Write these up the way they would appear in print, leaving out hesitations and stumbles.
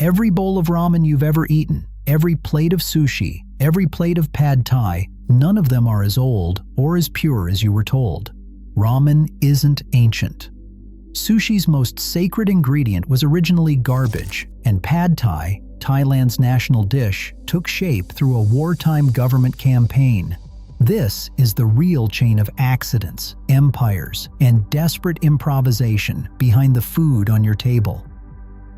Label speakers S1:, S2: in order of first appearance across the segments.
S1: Every bowl of ramen you've ever eaten, every plate of sushi, every plate of pad thai, none of them are as old or as pure as you were told. Ramen isn't ancient. Sushi's most sacred ingredient was originally garbage, and pad thai, Thailand's national dish, took shape through a wartime government campaign. This is the real chain of accidents, empires, and desperate improvisation behind the food on your table.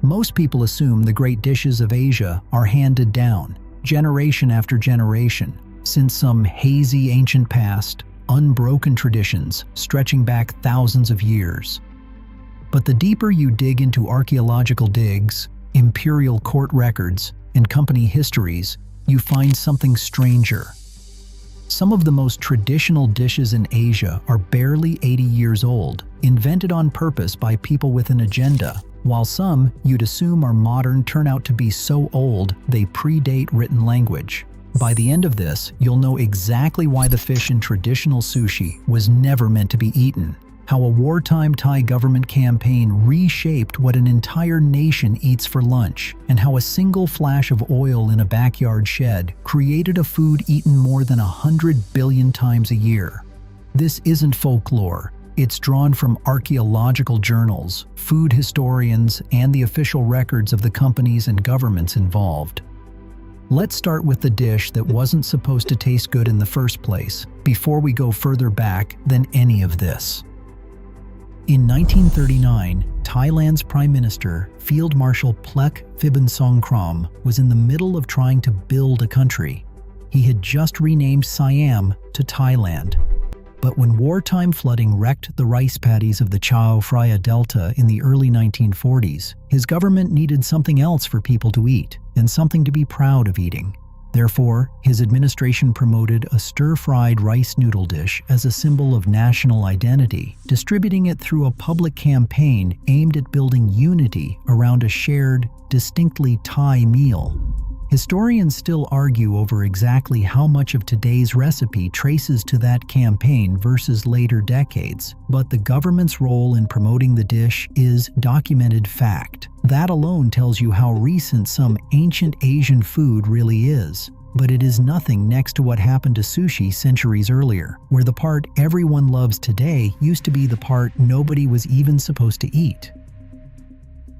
S1: Most people assume the great dishes of Asia are handed down, generation after generation, since some hazy ancient past, unbroken traditions stretching back thousands of years. But the deeper you dig into archaeological digs, imperial court records, and company histories, you find something stranger. Some of the most traditional dishes in Asia are barely 80 years old, invented on purpose by people with an agenda, while some you'd assume are modern turn out to be so old they predate written language. By the end of this, you'll know exactly why the fish in traditional sushi was never meant to be eaten, how a wartime Thai government campaign reshaped what an entire nation eats for lunch, and how a single flash of oil in a backyard shed created a food eaten more than 100 billion times a year. This isn't folklore. It's drawn from archaeological journals, food historians, and the official records of the companies and governments involved. Let's start with the dish that wasn't supposed to taste good in the first place, before we go further back than any of this. In 1939, Thailand's Prime Minister, Field Marshal Plek Phibinsongkhram, was in the middle of trying to build a country. He had just renamed Siam to Thailand. But when wartime flooding wrecked the rice paddies of the Chao Phraya Delta in the early 1940s, his government needed something else for people to eat, and something to be proud of eating. Therefore, his administration promoted a stir-fried rice noodle dish as a symbol of national identity, distributing it through a public campaign aimed at building unity around a shared, distinctly Thai meal. Historians still argue over exactly how much of today's recipe traces to that campaign versus later decades, but the government's role in promoting the dish is documented fact. That alone tells you how recent some ancient Asian food really is. But it is nothing next to what happened to sushi centuries earlier, where the part everyone loves today used to be the part nobody was even supposed to eat.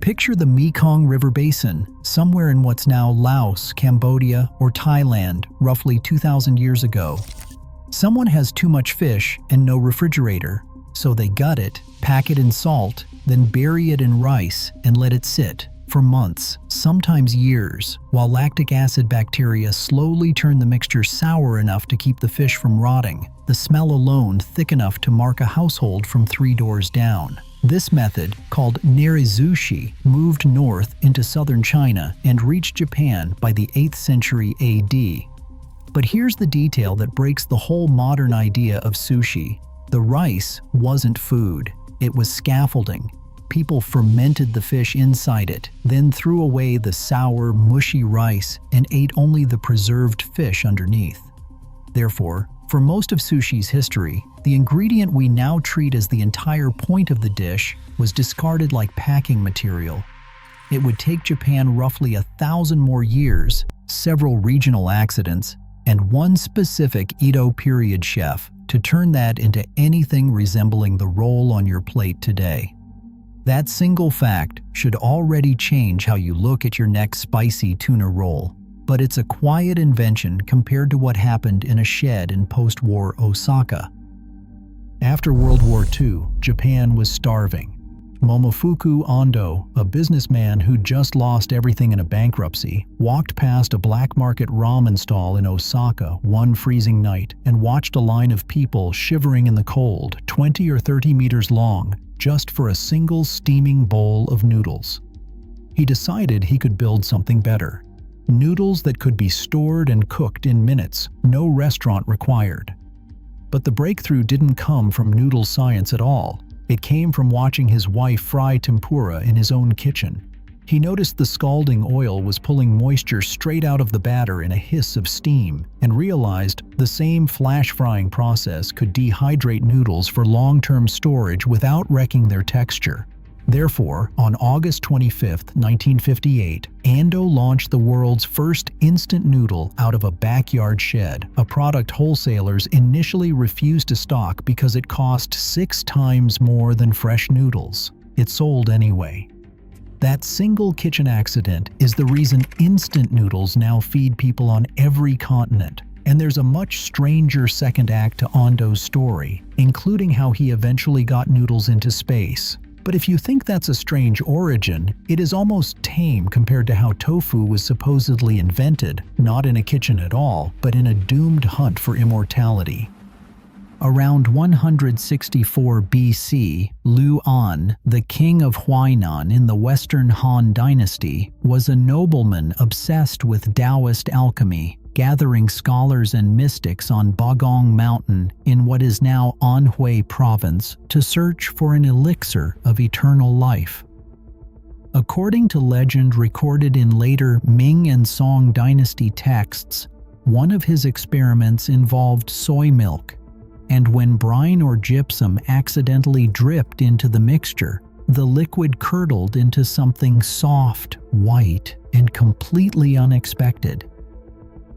S1: Picture the Mekong River Basin, somewhere in what's now Laos, Cambodia, or Thailand, roughly 2,000 years ago. Someone has too much fish and no refrigerator, so they gut it, pack it in salt, then bury it in rice and let it sit for months, sometimes years, while lactic acid bacteria slowly turn the mixture sour enough to keep the fish from rotting, the smell alone thick enough to mark a household from 3 doors down. This method, called nerizushi, moved north into southern China and reached Japan by the 8th century AD. But here's the detail that breaks the whole modern idea of sushi. The rice wasn't food, it was scaffolding. People fermented the fish inside it, then threw away the sour, mushy rice and ate only the preserved fish underneath. Therefore, for most of sushi's history, the ingredient we now treat as the entire point of the dish was discarded like packing material. It would take Japan roughly 1,000 more years, several regional accidents, and one specific Edo period chef to turn that into anything resembling the roll on your plate today. That single fact should already change how you look at your next spicy tuna roll, but it's a quiet invention compared to what happened in a shed in post-war Osaka. After World War II, Japan was starving. Momofuku Ando, a businessman who'd just lost everything in a bankruptcy, walked past a black market ramen stall in Osaka one freezing night and watched a line of people shivering in the cold, 20 or 30 meters long, just for a single steaming bowl of noodles. He decided he could build something better. Noodles that could be stored and cooked in minutes, no restaurant required. But the breakthrough didn't come from noodle science at all. It came from watching his wife fry tempura in his own kitchen. He noticed the scalding oil was pulling moisture straight out of the batter in a hiss of steam, and realized the same flash frying process could dehydrate noodles for long-term storage without wrecking their texture. Therefore, on August 25, 1958, Ando launched the world's first instant noodle out of a backyard shed, a product wholesalers initially refused to stock because it cost 6 times more than fresh noodles. It sold anyway. That single kitchen accident is the reason instant noodles now feed people on every continent. And there's a much stranger second act to Ando's story, including how he eventually got noodles into space. But if you think that's a strange origin, it is almost tame compared to how tofu was supposedly invented, not in a kitchen at all, but in a doomed hunt for immortality. Around 164 BC, Lu An, the king of Huainan in the Western Han Dynasty, was a nobleman obsessed with Taoist alchemy, gathering scholars and mystics on Bagong Mountain in what is now Anhui Province to search for an elixir of eternal life. According to legend recorded in later Ming and Song dynasty texts, one of his experiments involved soy milk, and when brine or gypsum accidentally dripped into the mixture, the liquid curdled into something soft, white, and completely unexpected.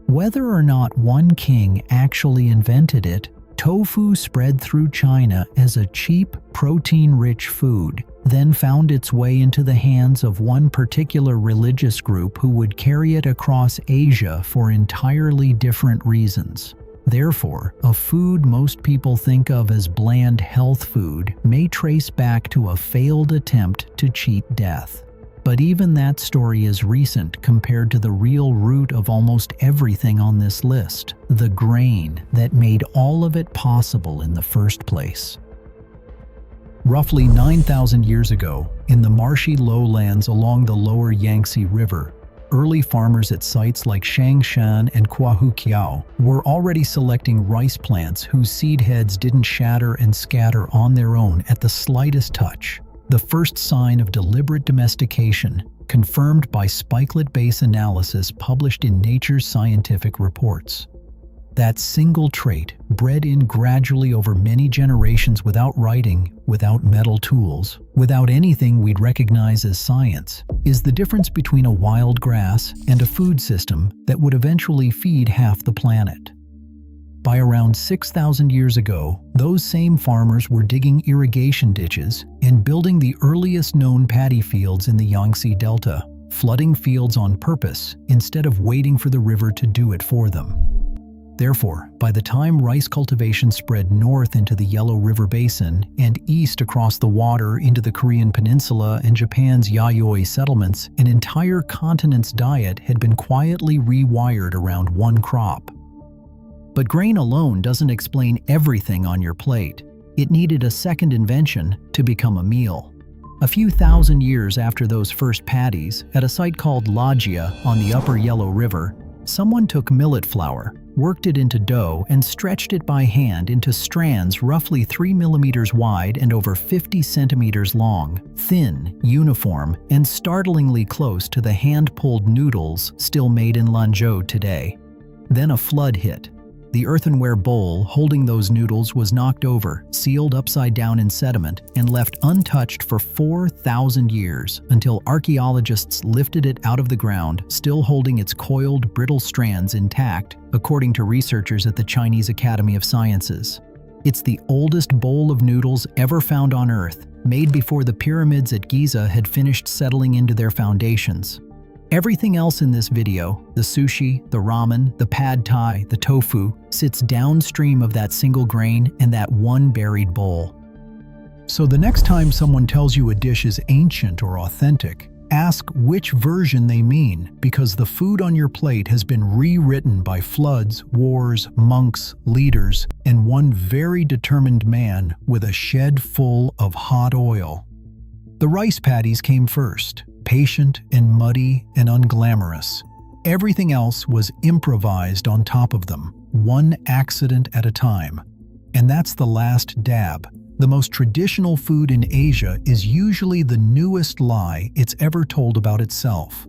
S1: Whether or not one king actually invented it, tofu spread through China as a cheap, protein-rich food, then found its way into the hands of one particular religious group who would carry it across Asia for entirely different reasons. Therefore, a food most people think of as bland health food may trace back to a failed attempt to cheat death. But even that story is recent compared to the real root of almost everything on this list, the grain that made all of it possible in the first place. Roughly 9,000 years ago, in the marshy lowlands along the lower Yangtze River, early farmers at sites like Shangshan and Kwahukiao were already selecting rice plants whose seed heads didn't shatter and scatter on their own at the slightest touch. The first sign of deliberate domestication, confirmed by spikelet base analysis published in Nature's Scientific Reports. That single trait, bred in gradually over many generations without writing, without metal tools, without anything we'd recognize as science, is the difference between a wild grass and a food system that would eventually feed half the planet. By around 6,000 years ago, those same farmers were digging irrigation ditches and building the earliest known paddy fields in the Yangtze Delta, flooding fields on purpose instead of waiting for the river to do it for them. Therefore, by the time rice cultivation spread north into the Yellow River Basin and east across the water into the Korean Peninsula and Japan's Yayoi settlements, an entire continent's diet had been quietly rewired around one crop. But grain alone doesn't explain everything on your plate. It needed a second invention to become a meal. A few thousand years after those first paddies, at a site called Lajia on the upper Yellow River, someone took millet flour, worked it into dough, and stretched it by hand into strands roughly 3 millimeters wide and over 50 centimeters long, thin, uniform, and startlingly close to the hand-pulled noodles still made in Lanzhou today. Then a flood hit. The earthenware bowl holding those noodles was knocked over, sealed upside down in sediment, and left untouched for 4,000 years until archaeologists lifted it out of the ground, still holding its coiled, brittle strands intact, according to researchers at the Chinese Academy of Sciences. It's the oldest bowl of noodles ever found on Earth, made before the pyramids at Giza had finished settling into their foundations. Everything else in this video, the sushi, the ramen, the pad thai, the tofu, sits downstream of that single grain and that one buried bowl. So the next time someone tells you a dish is ancient or authentic, ask which version they mean, because the food on your plate has been rewritten by floods, wars, monks, leaders, and one very determined man with a shed full of hot oil. The rice paddies came first. Patient and muddy and unglamorous. Everything else was improvised on top of them, one accident at a time. And that's the last dab. The most traditional food in Asia is usually the newest lie it's ever told about itself.